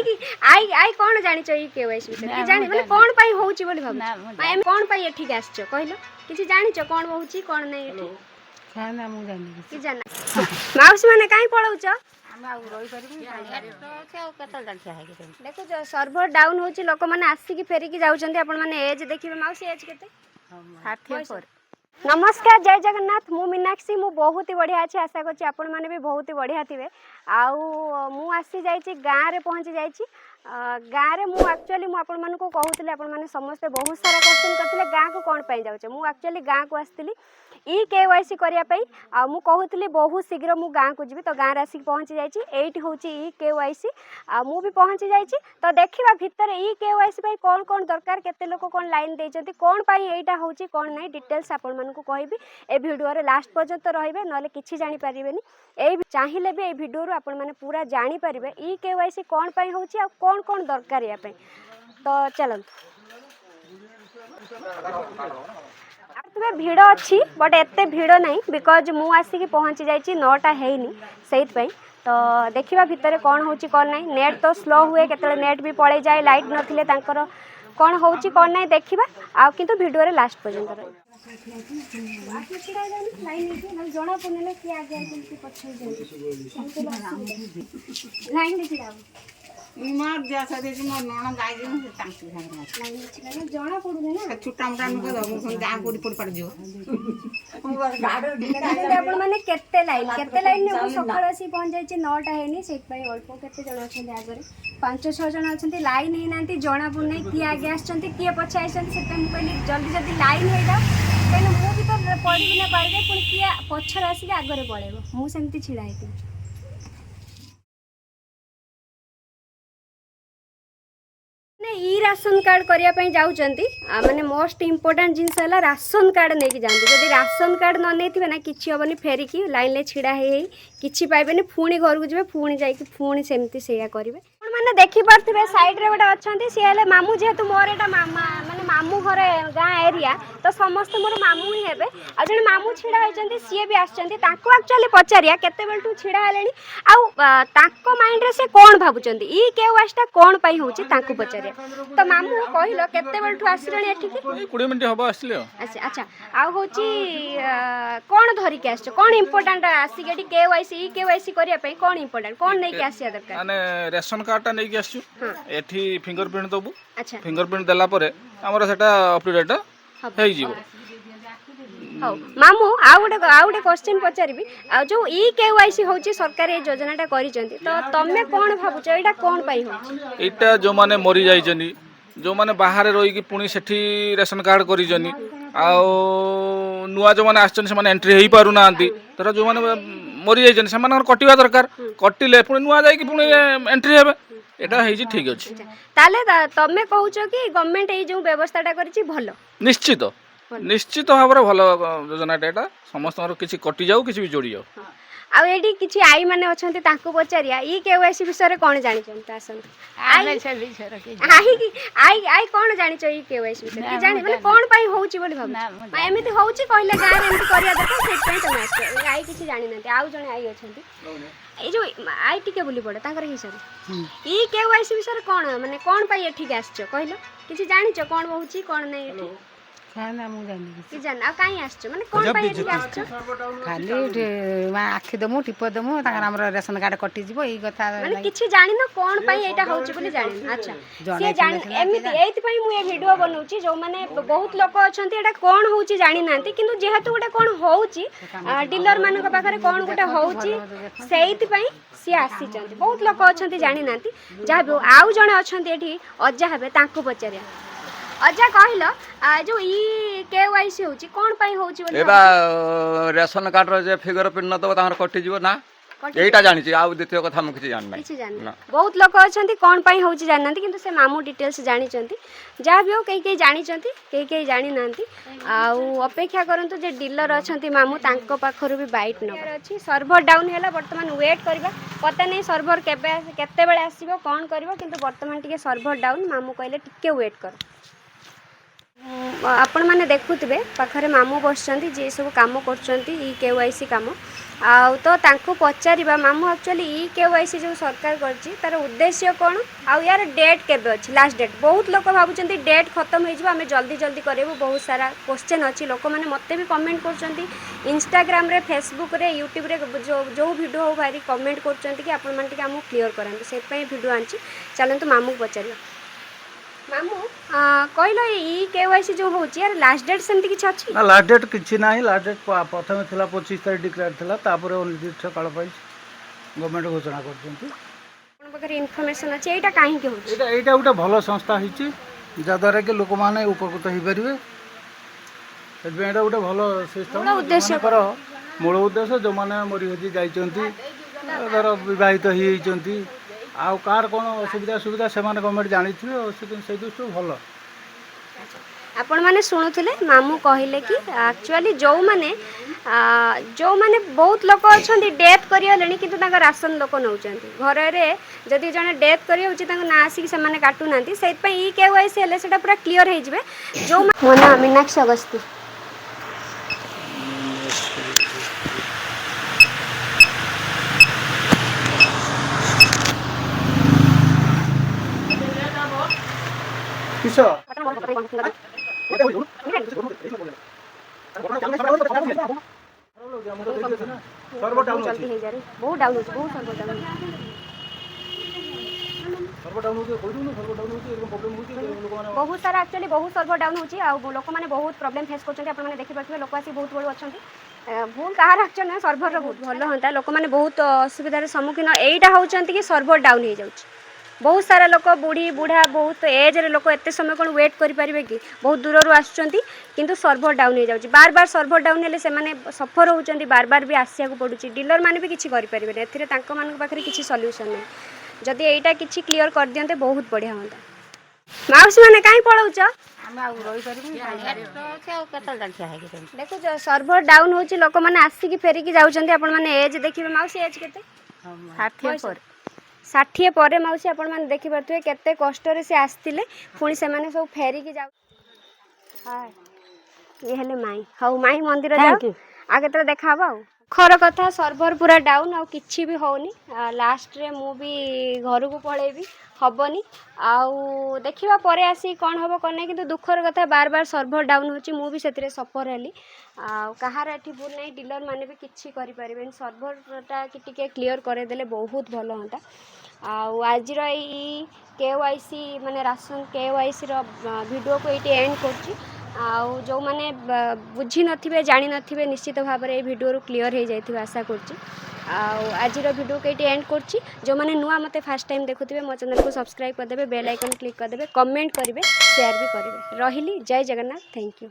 कि आई आई कौन जानिछ e KYC विषय जानि माने कोन पई होउची बोली भाबु एम कोन पई एठी आछो कहलो किछि जानिछ कोन होउची कोन नै एठी खाना मु जानि कि जाना माउसी माने काई पळौछ देखो सर्वर डाउन होची लोक माने आसी फेरिकी जाउछन्ती आपण माने एज देखिबे माउसी एज केते 60 नमस्कार जय जगन्नाथ मु मीनाक्षी मु बहुत ही बढ़िया अच्छे आशा करछि आपण माने भी बहुत ही बढ़िया थिबे आउ मु आसी जाइछि गाँ रे पहुँची जाइछि गाँ रे मु एक्चुअली मु आपण मानको कहूतले आपण माने समस्त बहुत सारा क्वेश्चन करथिले गाँ को कोन पई जाउछ मु एक्चुअली गाँ को आस्थिली ई केवाईसी करिया पई आ मु कहूतले बहुत शीघ्र मु गाँ को जिबी तो गाँ रासी पहुँची जाइछि एठी होउछि ई केवाईसी आ मु भी पहुँची जाइछि तो देखिबा भितर ई केवाईसी पई कोन कोन दरकार केते लोक कोन लाइन देइछन्ती कोन पई एटा होउछि कोन नै डिटेल्स आपण मानको कहबी ए वीडियो रे लास्ट पर्यंत रहिबे नले किछि जानि परिबेनी ए चाहिले भी ए वीडियो रो आपण माने पूरा जानि परिबे ई केवाईसी कोन पई होउछि आ कोन कोन दरकार या पई तो चलंतु तुमे भिड़ अच्छी बट एते भिड़ नहीं बिकज मु आसिक पहुँची जाइए 9टा हैनी से तो देखा भितर कौन हो कौन नहीं नेट तो स्लो हुए केतले नेट भी पड़े जाए लाइट नथिले तांकर कौन हो कौन नहीं देखा आ किंतु वीडियो रे लास्ट पर्यंत जना पड़े किए आगे लाइन देखिए मार दिया सादे जी मोर नण गाय जे तांकी लाइन जना पड़ुने ना छुट्टा मुटा नुको दम सुन गां कोडी पड़ पड़ जो आपण माने केते लाइन ने सकाळ आसी पहुंच जाई 9टा हैनी सेट पई अल्प केते जण अछन आगरे 5-6 जण अछन लाइन हे नांती जना पड़ने किए आगे आछन किए पछे आछन सेटा मु कहली जल्दी जल्दी लाइन हेडा कहले मु भी तो पड़ी ना पाइबे पुनी किए पछर आसी आगरे पळेबो मु सेमती छिडा हेती ई राशन कार्ड करने जाऊँगी माने मोस्ट इम्पोर्टाट जिनस है राशन कार्ड नहीं जाते जब राशन कार्ड न नहीं ना कि हेनी फेरिकी लाइन में छिड़ा कि पाइबे पुणी घर को जी पुणी जापुणी सेमती से करेंगे मैंने देखिपे सैड रे गोटे अच्छा सी है मामू जेहेतु मोर एटा मामा माने मामू घर गाँ एरिया तो समस्त मोर मामू ही हे आ जन मामू छिड़ा होती सी भी आक्चुअली पचारिया केते बेलटू छिड़ा हेले आउ माइंड रे से कौन भावुंट ई केवाईसीटा कौन पाई होची तांको पचारिया तो मामू कहलो केते बेलटू आसिलणी एठिकी 20 मिनिट हबो आसिले अच्छा अच्छा आउ होची कौन धरिके आछो कौन इंपोर्टेंट आसी गेडी केवाईसी ई केवाईसी करिया पई कौन इंपोर्टेंट कौन नै के आसिया दरकार माने रेशन कार्ड टा नै के आछू एठी फिंगरप्रिंट दबु अच्छा फिंगरप्रिंट देला परे हमर सेटा अप टू डेट हेई जीवो मामू आउ गोटे क्वेश्चन पचारि आ जो ई केवाईसी होची सरकार ए योजनाटा करिसेंती तो तमे कोन भाबुछ एटा कोन पाई होची एटा जो माने मरि जाइछनी जो माने बाहर रही कि पुणी सेठी रेशन कार्ड करिजनी आ नुआ जो माने आछन से माने एंट्री हेई पारु नांती तर जो माने मरि जाइछन से माने कटिवा दरकार कटिले पुणी नुआ जाई कि पुणी एंट्री हेबे एटा हेई ठीक अछि ताले तमे कहूछ कि गवर्नमेंट ए जो व्यवस्थाटा करिछि भलो निश्चित निश्चित भाव भल योजनाटा एटा समस्त किसी कटि जाऊ किसी भी जोड़ी जाऊ आ एडी किछि आई माने अछंती तांको पचारिया ई केवाईसी विषय कोन जानि छन आसन आई से विषय के आई आई कोन जानि छ ई केवाईसी विषय के जानि माने कोन पई होउची बोली भाबु एमिति होउची कहले गां रे एमिति करिया देखो सेट पई तमे आछ आई किछि जानि नथि आउ जने आई अछंती ए जो आई टिके बोली पड़े तांकर हिसाब ई केवाईसी विषय कोन माने कोन पई एठी के आछ कहलो किछि जानि छ कोन होउची कोन नै एठी खाना मु जानि कि जान आ काई आछ माने कोन पई एठी आछ खाली आखि दमु टिप दमु ताकर हमर रेशन कार्ड कटि जीवो ई कथा माने किछि जानि न कोन पई एटा होउची बोली जानि अच्छा से जानि एमिति एति पई मु ए वीडियो बनौची जो माने बहुत लोक अछंती एटा कोन होउची जानि नांती किंतु जेहेतु गोटे कोन होउची डीलर मानक पाखरे कोन गोटे होउची सेइति पई सी आसी चंती बहुत लोक अछंती जानि नांती जा आउ जणे अछंती एठी अज्जा हेबे तांको पचारिया अज्जा कहलो जो ई केवाईसी होची कोन पई होची बोली एबा रेशन कार्ड रो जे फिगर पिन न तो ताहर कटि जीवो ना एटा जानि छी आउ द्वितीय कथा मु किछि जान नै किछि जान बहुत लोक अछंती कोन पई होची जाननांती किंतु से मामू डिटेल्स जानि चंती जा भी हो कई जानि चंती कई जानि नांती आउ अपेक्षा करंतु जे डीलर अछंती मामू तांको पाखरु भी बाइट न अछि सर्वर डाउन हैला वर्तमान वेट करबा पता नै सर्वर केते बेले आसीबो कोन करबो किंतु वर्तमान टिके सर्वर डाउन मामू कहले टिके वेट कर आपण मैंने देखुवे पाखरे मामू बसचंती जे सब काम करचंती ई केवाईसी काम आउ तो तांको पचारिबा मामू एक्चुअली ई केवाईसी जो सरकार करची तार उद्देश्य कोन आउ यार डेट केबे अछि लास्ट डेट बहुत लोक भाबुचंती डेट खत्म हो जिवो आमे जल्दी जल्दी करेबो बहुत सारा क्वेश्चन अछि लोक माने मते भी कमेंट करचंती इंस्टाग्राम रे फेसबुक रे यूट्यूब रे जो वीडियो हो भारी कमेंट करचंती कि आपण माने टिके हमु क्लियर करंतु से पई वीडियो आंची चलंतु मामू पचारिबा मामू कहलो ई केवाईसी जो होची यार लास्ट डेट सेमती किछ अछि ना लास्ट डेट किछि नाही लास्ट डेट प्रथम थिला 25 तारिख डिक्लेयर थिला तापर निर्दिष्ट काल पाई गवर्नमेंट घोषणा करछंती आपण बकर इन्फॉर्मेशन अछि एटा काहे के होची एटा गोटे भलो संस्था हिची जा द्वारा के लोक माने उपकृत होई परिबे एटा गोटे भलो सिस्टम उद्देश्य करो मूल उद्देश्य जो माने मरि होजी जाइचंती धर विवाहित ही होइचंती आउ कार कोन असुविधा सुविधा से माने गवर्नमेंट जानि थिबे से दृष्टि भलो आपण माने सुनुथिले मामू कहिले कि एक्चुअली जो माने बहुत लोक अछंती डेथ करियलेनी किंतु तांका राशन लोक नउचंती घर रे जदि जने डेथ करिय होची तांका ना आसी से माने काटू नांती सेत पई ई केवाईसी हेले सेटा पूरा क्लियर हे जिवे जो मोना मीनाक्षी अगस्ती किसो सर्वर डाउन जल्दी हे जारे बहुत डाउन होची बहुत सर्वर डाउन बहुत सारा एक्चुअली बहुत सर्वर डाउन होची आ लोक माने बहुत प्रॉब्लम फेस करछन्ती आपण माने देखि पाथबे लोक आसी बहुत बड़ अछन्ती भूल कहार एक्चुअली सर्वर बहुत भलो होता लोक माने बहुत असुविधार सम्मुखीन एटा होचन्ती कि सर्वर डाउन हे जाउची बहुत सारा लोक बुढ़ी बुढ़ा बहुत एज रे लोक एते समय कोन वेट करि परिबे कि बहुत दूर रु आछुचंती किंतु सर्वर डाउन हे जाउची बार बार सर्वर डाउन हेले से माने सफर होचंती बार बार भी आसिया को पडुची डीलर माने भी किछि करि परिबे एथिरे तांको मान पाखरे किछि सॉल्यूशन नै जदि एटा किछि क्लियर कर दियंते बहुत बढ़िया होता माउसी माने काई पळौच देखो जो सर्वर डाउन होची लोक माने आसी कि फेरी कि जाउचंती आपण माने एज देखिबे माउसी एज केते 60 पर माउसी आपण माने देखि पाथुए केते कष्ट रे से आस्तिले पुणी से माने सब फेरी कि जाउ हाय ये हेले माई हाउ माई मंदिर जाउ आगे तो देखाबा खर कथा सर्वर पूरा डाउन आ किछि भी होनी लास्ट रे मु भी घर को पळेबी हबनी आउ देखिबा परे आसी कोन हबो कोन नै किंतु दुखर कथा बार बार सर्वर डाउन होची मु भी सेतिरे सफर हेली आ कहार एठी भूल नै डीलर माने भी किछि करि परिबेन सर्वरटा कि टिके क्लियर करे देले बहुत भलो होता आउ आज रो ई केवाईसी माने राशन केवाईसी रो वीडियो को एटी एंड करची आउ जो माने बुझी नथिबे जानि नथिबे निश्चित भाव रे वीडियो क्लियर हो जाइथिबे आशा करची आउ आज वीडियो को एटी एंड करची जो माने नुआ मते फर्स्ट टाइम देखुथिबे मो चैनल को सब्सक्राइब कर देबे बेल आइकन क्लिक कर देबे कमेंट करिवे शेयर भी करिवे रहिली जय जगन्नाथ थैंक यू।